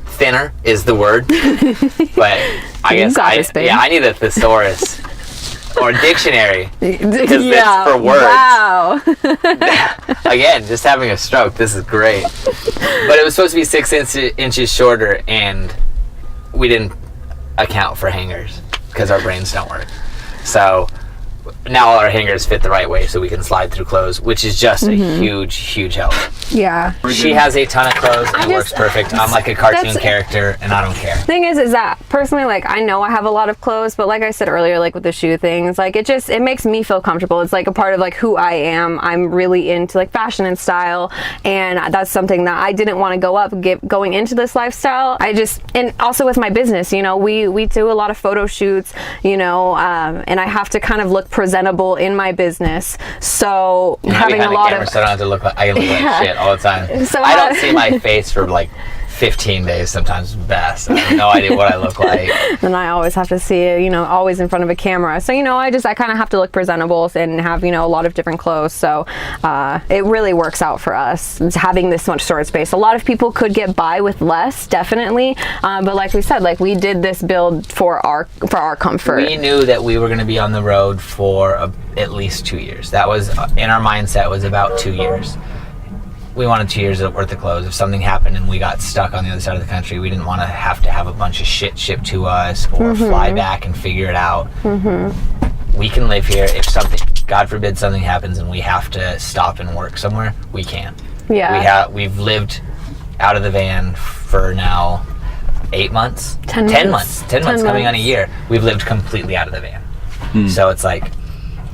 Thinner is the word. But I You guess got this, babe. I need a thesaurus or dictionary. Because that's for words. Wow. Again, just having a stroke. This is great. But it was supposed to be 6 inches shorter, and we didn't account for hangers because our brains don't work. So now all our hangers fit the right way so we can slide through clothes, which is just a huge help. Yeah. She has a ton of clothes and it works perfect. I'm like a cartoon that's- character and I don't care. Thing is that personally, like, I know I have a lot of clothes, but like I said earlier, like with the shoe things, like it makes me feel comfortable. It's like a part of like who I am. I'm really into like fashion and style, and that's something that I didn't want to going into this lifestyle. And also with my business, you know, we do a lot of photo shoots, you know, and I have to kind of look presentable in my business. So having a lot of, so I don't have to look like I look like shit all the time. So I don't see my face for like 15 days sometimes best. I have no idea what I look like. And I always have to see it, you know, always in front of a camera. So, you know, I kind of have to look presentable and have, you know, a lot of different clothes. So it really works out for us having this much storage space. A lot of people could get by with less, definitely. But like we said, like we did this build for our comfort. We knew that we were going to be on the road for at least 2 years. That was in our mindset, was about 2 years. We wanted 2 years worth of clothes. If something happened and we got stuck on the other side of the country, we didn't want to have a bunch of shit shipped to us or fly back and figure it out. We can live here. If something, God forbid, something happens and we have to stop and work somewhere, we can. Yeah. We've lived out of the van for now 8 months? 10 months. 10 months coming on a year. We've lived completely out of the van. So it's like,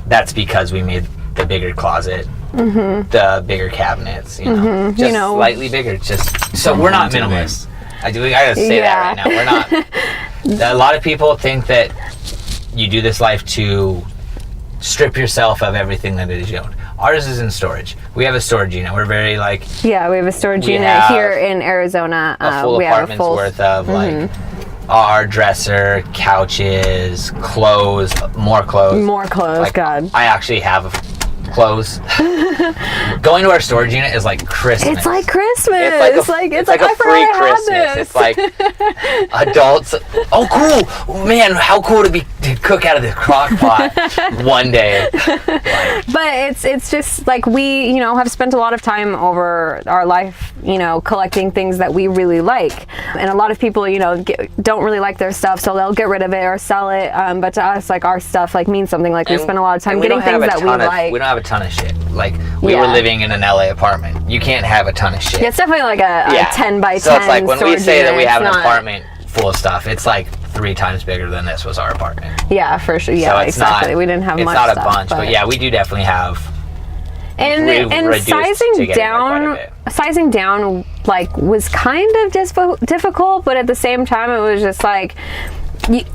that's because we made the bigger closet, the bigger cabinets, you know, just slightly bigger. Just so we're not minimalists. I gotta say that right now. We're not. A lot of people think that you do this life to strip yourself of everything that it is you own. Ours is in storage. We have a storage unit. We're very like. Yeah, we have a storage unit here in Arizona. A full apartment's worth of like our dresser, couches, clothes, more clothes. More clothes, like, God. I actually have clothes. Going to our storage unit is like Christmas. It's like Christmas. It's like a a free Christmas. It's like adults. Oh, cool, man! How cool to cook out of the crock pot one day. But it's just like we, you know, have spent a lot of time over our life, you know, collecting things that we really like, and a lot of people, you know, don't really like their stuff, so they'll get rid of it or sell it. But to us, like our stuff, like means something. Like we spend a lot of time getting things that we like. We don't have a ton of shit. Like we were living in an LA apartment. You can't have a ton of shit. Yeah, it's definitely like a 10 by 10. So it's like when we say that we have an apartment full of stuff, it's like 3 times bigger than this was our apartment. Yeah, for sure. Yeah, so exactly. We didn't have much stuff. It's stuff, not a bunch, but yeah, we do definitely have. And sizing down like was kind of difficult, but at the same time it was just like,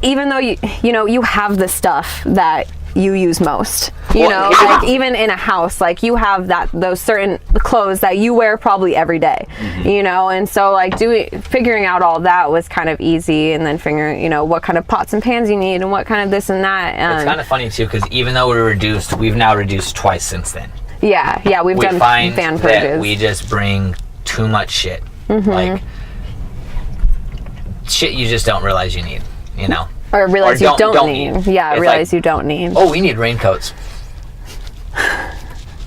even though you know you have the stuff that you use most, you know, like even in a house, like you have those certain clothes that you wear probably every day, you know, and so like figuring out all that was kind of easy, and then figuring, you know, what kind of pots and pans you need and what kind of this and that. It's kind of funny too, because even though we've now reduced twice since then. Yeah, we've done find fan that purges. we just bring too much shit, like shit you just don't realize you need, you know. Or realize you don't need. Yeah, it's realize like, you don't need. Oh, we need raincoats.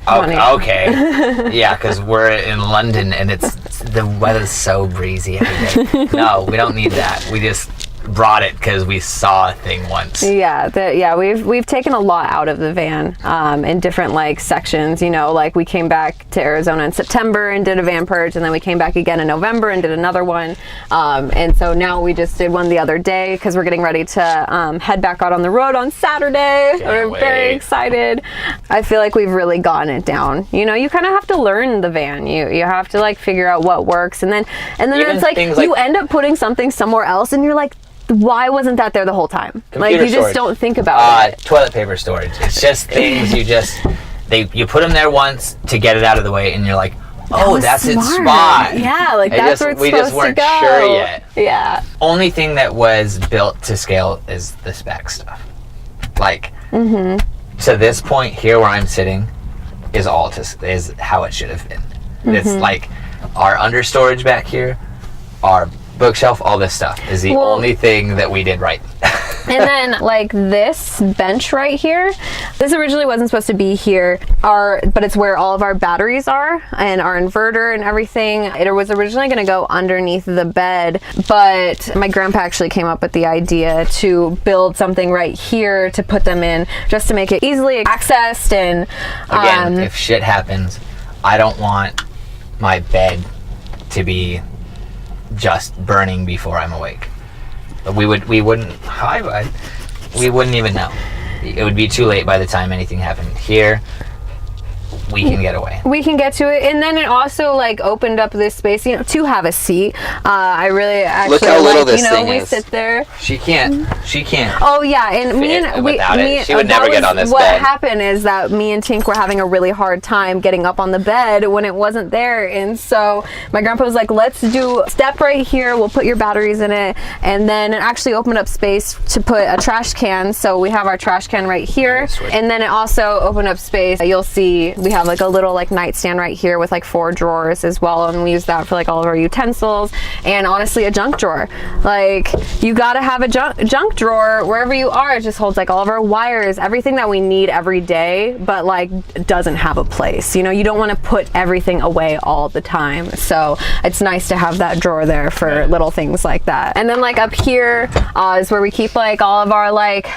Okay. Yeah, because we're in London and the weather's so breezy every day. No, we don't need that. We just brought it because we saw a thing once. Yeah, we've taken a lot out of the van in different like sections, you know, like we came back to Arizona in September and did a van purge, and then we came back again in November and did another one, and so now we just did one the other day because we're getting ready to head back out on the road on Saturday. We're very excited. I feel like we've really gotten it down. You know, you kind of have to learn the van. You have to like figure out what works, and then it's like you end up putting something somewhere else and you're like, why wasn't that there the whole time? Like you just don't think about it. Toilet paper storage. It's just things you put them there once to get it out of the way, and you're like, oh, that's its spot. Yeah, like that's where it's supposed to go. We just weren't sure yet. Yeah. Only thing that was built to scale is the spec stuff. Like to this point here where I'm sitting is how it should have been. It's like our under storage back here, our bookshelf, all this stuff is the only thing that we did right. And then like this bench right here, this originally wasn't supposed to be here. but it's where all of our batteries are and our inverter and everything. It was originally going to go underneath the bed, but my grandpa actually came up with the idea to build something right here to put them in, just to make it easily accessed. And Again, if shit happens, I don't want my bed to be just burning before I'm awake. We wouldn't even know. It would be too late by the time anything happened. Here, we can get away. We can get to it, and then it also like opened up this space, you know, to have a seat. I really actually Look how little this you know, thing we is. sit there. She can't. Oh yeah, and without it. She would never get on this what bed. happened is that me and Tink were having a really hard time getting up on the bed when it wasn't there, and so my grandpa was like, let's do a step right here, we'll put your batteries in it, and then it actually opened up space to put a trash can, so we have our trash can right here, and then it also opened up space. You'll see we have like a little like nightstand right here with like 4 drawers as well, and we use that for like all of our utensils, and honestly a junk drawer. Like, you gotta have a junk drawer wherever you are. It just holds like all of our wires, everything that we need every day, but like doesn't have a place. You know, you don't want to put everything away all the time, so it's nice to have that drawer there for little things like that. And then like up here is where we keep like all of our like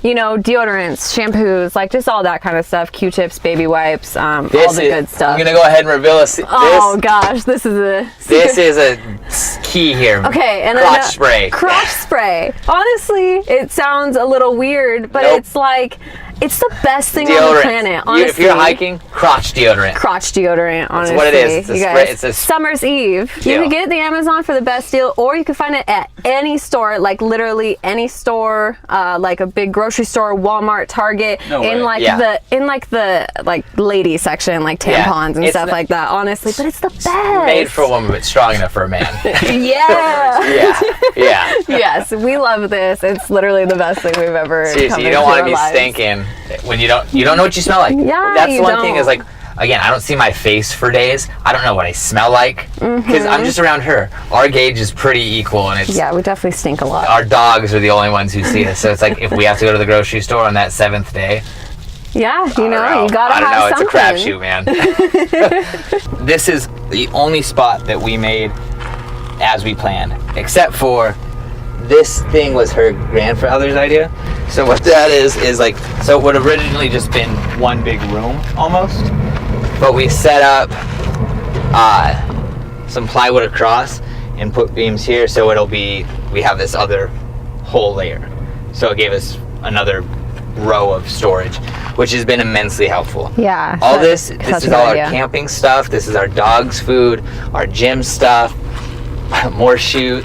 you know, deodorants, shampoos, like just all that kind of stuff, Q-tips, baby wipes, all the good stuff. I'm gonna go ahead and reveal this. Oh gosh, this is a This is a key here. okay, and crotch then spray. Crotch spray. Honestly, it sounds a little weird, but Nope. it's like it's the best thing on Deodorant. the planet. Honestly, If you're hiking, crotch deodorant. crotch deodorant. Honestly, what it is. It's a you spray- guys, it's a summer's eve. You deal. can get it at the Amazon for the best deal, or you can find it at any store, like literally any store, like a big grocery store, Walmart, Target, No way. in like Yeah. the lady section, like Yeah. tampons and It's stuff not- like that. Honestly, but it's the best. Made for a woman, but strong enough for a man. Yeah. yeah. Yes, we love this. It's literally the best thing we've ever come Seriously, you into don't want our to be lives. stinking when you don't know what you smell like. Yeah, that's you the one thing don't. is like, again, I don't see my face for days. I don't know what I smell like because I'm just around her. Our gauge is pretty equal, and it's Yeah, we definitely stink a lot. our dogs are the only ones who see us. So it's like if we have to go to the grocery store on that 7th day, Yeah, you know, I you gotta don't know. have It's something. a crapshoot, man. This is the only spot that we made as we planned, except for this thing was her grandfather's idea. So what that is like, so it would have originally just been one big room almost, but we set up some plywood across and put beams here, so we have this other whole layer. So it gave us another row of storage, which has been immensely helpful. Yeah. All that's this such is a all good our idea. camping stuff. This is our dog's food, our gym stuff, more shoes.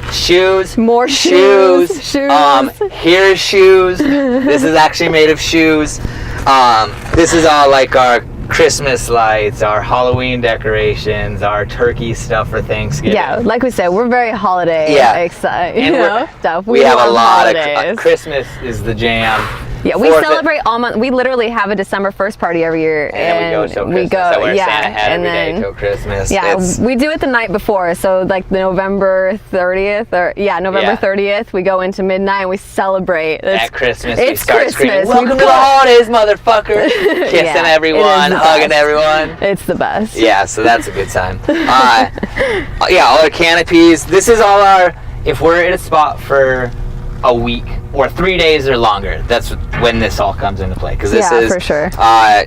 More shoes. Shoes. Here's shoes. This is actually made of shoes. This is all like our Christmas lights, our Halloween decorations, our turkey stuff for Thanksgiving. Yeah, like we said, we're very holiday excited, And you know, stuff. we have a love lot holidays. of Christmas is the jam. Yeah, we 4th celebrate all month. We literally have a December 1st party every year, and we go till Christmas. I wear Santa hat and every day then till Christmas. yeah, It's- we do it the night before. So like the November 30th, November Yeah. 30th, we go into midnight and we celebrate. At Christmas, we it's start screaming, Christmas. "Welcome to the holidays, motherfucker!" Kissing Yeah, everyone, it is the hugging best. everyone. It's the best. Yeah, so that's a good time. Yeah, all our canopies. This is all our. If we're at a spot for a week or 3 days or longer, that's when this all comes into play. Because this Yeah, is for sure.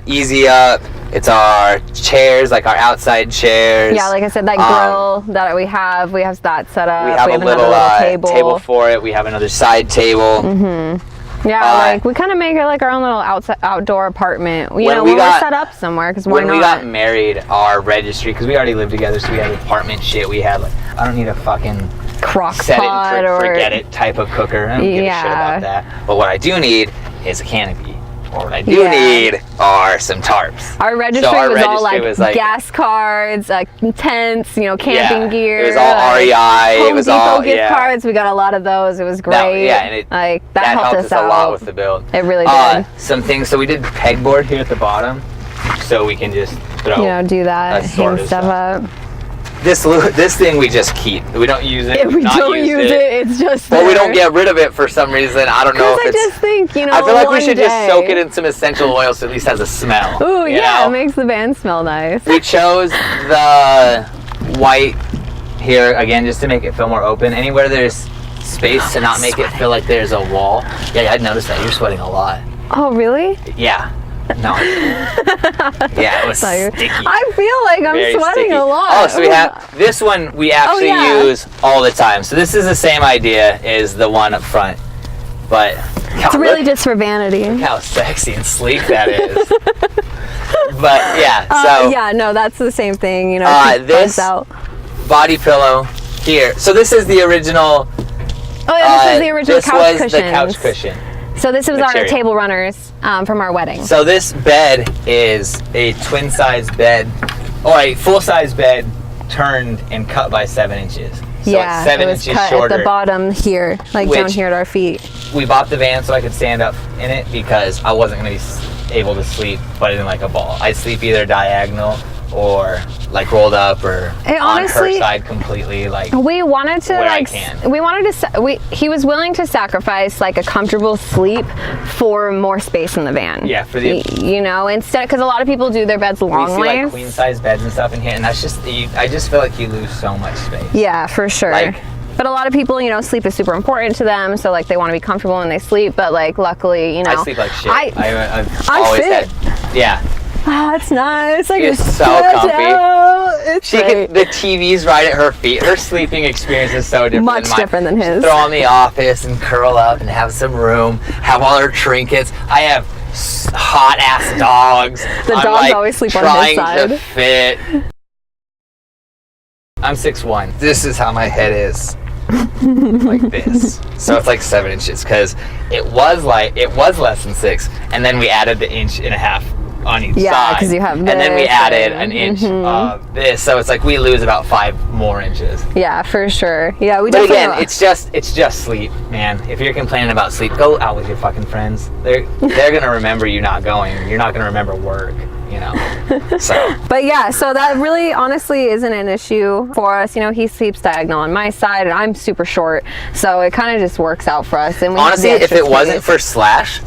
Easy Up. It's our chairs, like our outside chairs. Yeah, like I said, that grill that we have that set up. We have a another little table for it. We have another side table. Yeah, like we kind of make it like our own little outdoor apartment. You When know, we when got- we're set up somewhere, because why When not? we got married, our registry, because we already lived together, so we had apartment shit. We had like, I don't need a fucking Crock set it pot and or forget it type of cooker. I don't give a shit Yeah. about that. But what I do need is a canopy. Or what I do Yeah. need are some tarps. Our registry So our was all registry like, was like- gas cards, like tents, you know, camping Yeah, gear. it was all like, REI, Home it was Depot all- gift yeah. cards. We got a lot of those. It was great. Yeah, and like that helped helped us us out a lot with the build. It really did. Some things. So we did pegboard here at the bottom, so we can just throw. You know, do that, sort hang of stuff up. this thing we just keep. We don't use it. If we don't use it, it's just there. Well, we don't get rid of it for some reason. I don't know if I it's... just think, you know, I feel like we one should day. just soak it in some essential oil so it at least has a smell. Ooh, you yeah, know? it makes the van smell nice. We chose the white here, again, just to make it feel more open. Anywhere there's space to not make it feel like there's a wall. Yeah, I'd noticed that. You're sweating a lot. Oh, really? Yeah. No. Yeah, it was sticky. I feel like I'm Very sweating sticky. a lot. Oh, so we have this one we actually use all the time. So this is the same idea as the one up front, but It's really just for vanity. look how sexy and sleek that is. But yeah, so yeah, no, that's the same thing. You know, this out. body pillow here. So this is the original. Oh, yeah, this is the original this couch was cushions. the couch cushion. So this was our material. table runners from our wedding. So this bed is a twin size bed, or a full size bed turned and cut by 7 inches. So yeah, it's 7 it was inches cut shorter. at the bottom here, like down Which- here at our feet. We bought the van so I could stand up in it because I wasn't going to be able to sleep but in like a ball. I'd sleep either diagonal or like rolled up or It on her honestly- side completely. Like We wanted to Where I like can. we wanted to he was willing to sacrifice like a comfortable sleep for more space in the van. Yeah, for the- you know, instead, because a lot of people do their beds we long see ways. like queen size beds and stuff in here, and that's just I just feel like you lose so much space. Yeah, for sure. Like- but a lot of people, you know, sleep is super important to them, so like they want to be comfortable when they sleep. But like, luckily, you know, I sleep like shit. I've I'm always fit. had. Yeah. Oh, it's nice. Like It's just so stretch comfy. out. It's She great. can, the TV's right at her feet. Her sleeping experience is so different Much than mine. different than his. Throw on The Office and curl up and have some room. Have all her trinkets. I have hot ass dogs. The I'm, dogs like, always sleep on his trying to side. fit. I'm 6'1". This is how my head is. Like this. So it's like 7 inches because it was less than 6, and then we added the 1.5 inches on each Yeah, side. 'cause you have and then we this added and- an inch of this, so it's like we lose about 5 more inches. Yeah, for sure. Yeah, we But definitely. again, it's just sleep, man. If you're complaining about sleep, go out with your fucking friends. They're gonna remember you not going. You're not gonna remember work, you know. So But yeah, so that really honestly isn't an issue for us. You know, he sleeps diagonal on my side, and I'm super short, so it kind of just works out for us. And we have honestly, the if extra it wasn't space. for Slash,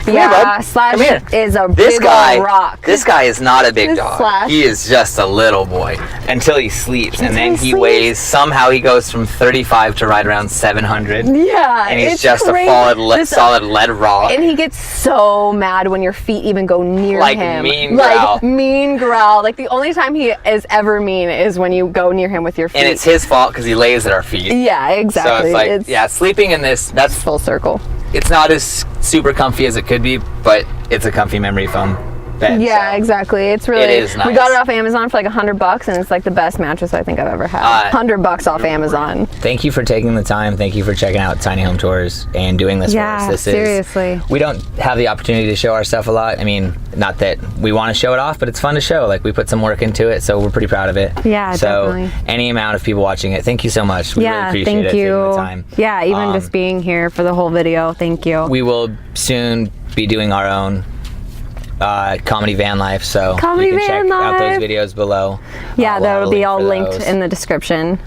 come yeah, here, bud. Slash Come here. is a This big guy, old rock. this guy is not a big This dog. Slash. He is just a little boy until he sleeps, and then he he sleeps. weighs. Somehow he goes from 35 to right around 700. Yeah, and he's it's just crazy. a This- solid lead rock. And he gets so mad when your feet even go near Like him. mean growl. Like mean growl. Like the only time he is ever mean is when you go near him with your feet. And it's his fault because he lays at our feet. yeah, exactly. So it's like, yeah, sleeping in this, that's full circle. it's not as super comfy as it could be, but it's a comfy memory foam bed. Yeah, so. exactly. It's really. It is We nice. got it off Amazon for like $100, and it's like the best mattress I think I've ever had. $100 off Amazon. Thank you for taking the time. Thank you for checking out Tiny Home Tours and doing this Yeah, for us. seriously. We don't have the opportunity to show our stuff a lot. I mean, not that we want to show it off, but it's fun to show. Like, we put some work into it, so we're pretty proud of it. Yeah, so definitely. any amount of people watching it, thank you so much. We really Yeah, appreciate thank it, taking you. the time. Yeah, even just being here for the whole video. Thank you. We will soon be doing our own comedy van life, so Comedy you can van check out those life. videos below. Yeah, We'll have that'll a be link all for linked those. in the description.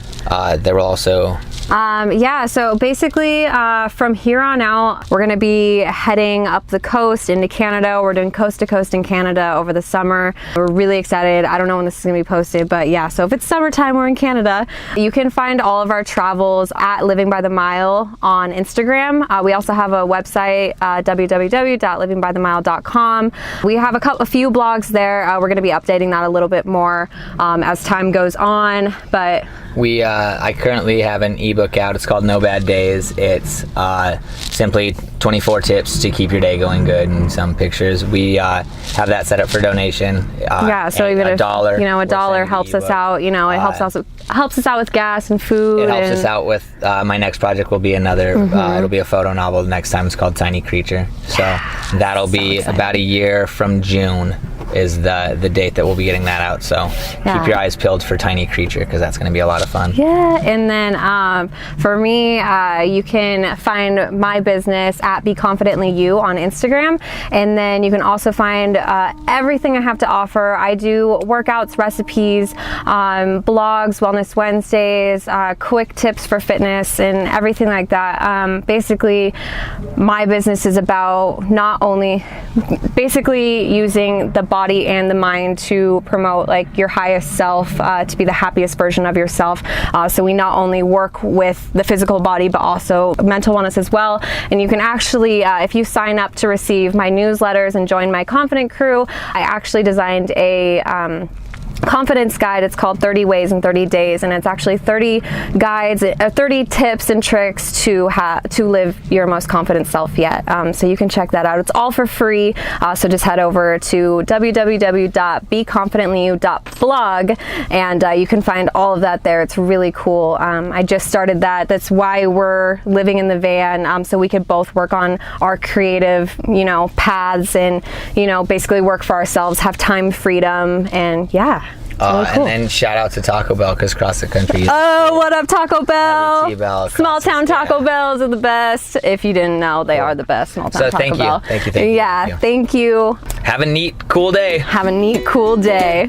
There will also Yeah, so basically from here on out, we're going to be heading up the coast into Canada. We're doing coast to coast in Canada over the summer. We're really excited. I don't know when this is going to be posted, but yeah, so if it's summertime, we're in Canada. You can find all of our travels at Living by the Mile on Instagram. We also have a website, www.livingbythemile.com. We have a few blogs there. We're going to be updating that a little bit more as time goes on, but I currently have an ebook out. It's called No Bad Days. It's simply 24 tips to keep your day going good and some pictures. We have that set up for donation. Yeah, so even a if dollar, you know, a we'll dollar send the helps us ebook. out. You know, it helps us out with gas and food. It helps and us out with my next project. Will be another. It'll be a photo novel. The next time it's called Tiny Creature. So that'll be exciting. about a year from June. is the date that we'll be getting that out. So keep your eyes peeled for Tiny Creature, because that's going to be a lot of fun. Yeah, and then for me, you can find my business at Be Confidently You on Instagram, and then you can also find everything I have to offer. I do workouts, recipes, blogs, Wellness Wednesdays, quick tips for fitness, and everything like that. Basically, my business is about not only basically using the body and the mind to promote like your highest self, to be the happiest version of yourself. So we not only work with the physical body, but also mental wellness as well. And you can actually, if you sign up to receive my newsletters and join my Confident Crew, I actually designed a confidence guide. It's called 30 Ways in 30 Days, and it's actually 30 guides, 30 tips and tricks to live your most confident self yet. So you can check that out. It's all for free. So just head over to www.beconfidentlyu.blog, and you can find all of that there. It's really cool. I just started that. That's why we're living in the van, so we could both work on our creative, paths, and basically work for ourselves, have time freedom, and yeah. Really cool. And then shout out to Taco Bell, because cross the country. Oh, what up, Taco Bell? T-Bell Small town Taco Bells are the best. If you didn't know, they are the best. Small town Taco Bell. Thank you. Yeah, thank you. Have a neat, cool day. Have a neat, cool day.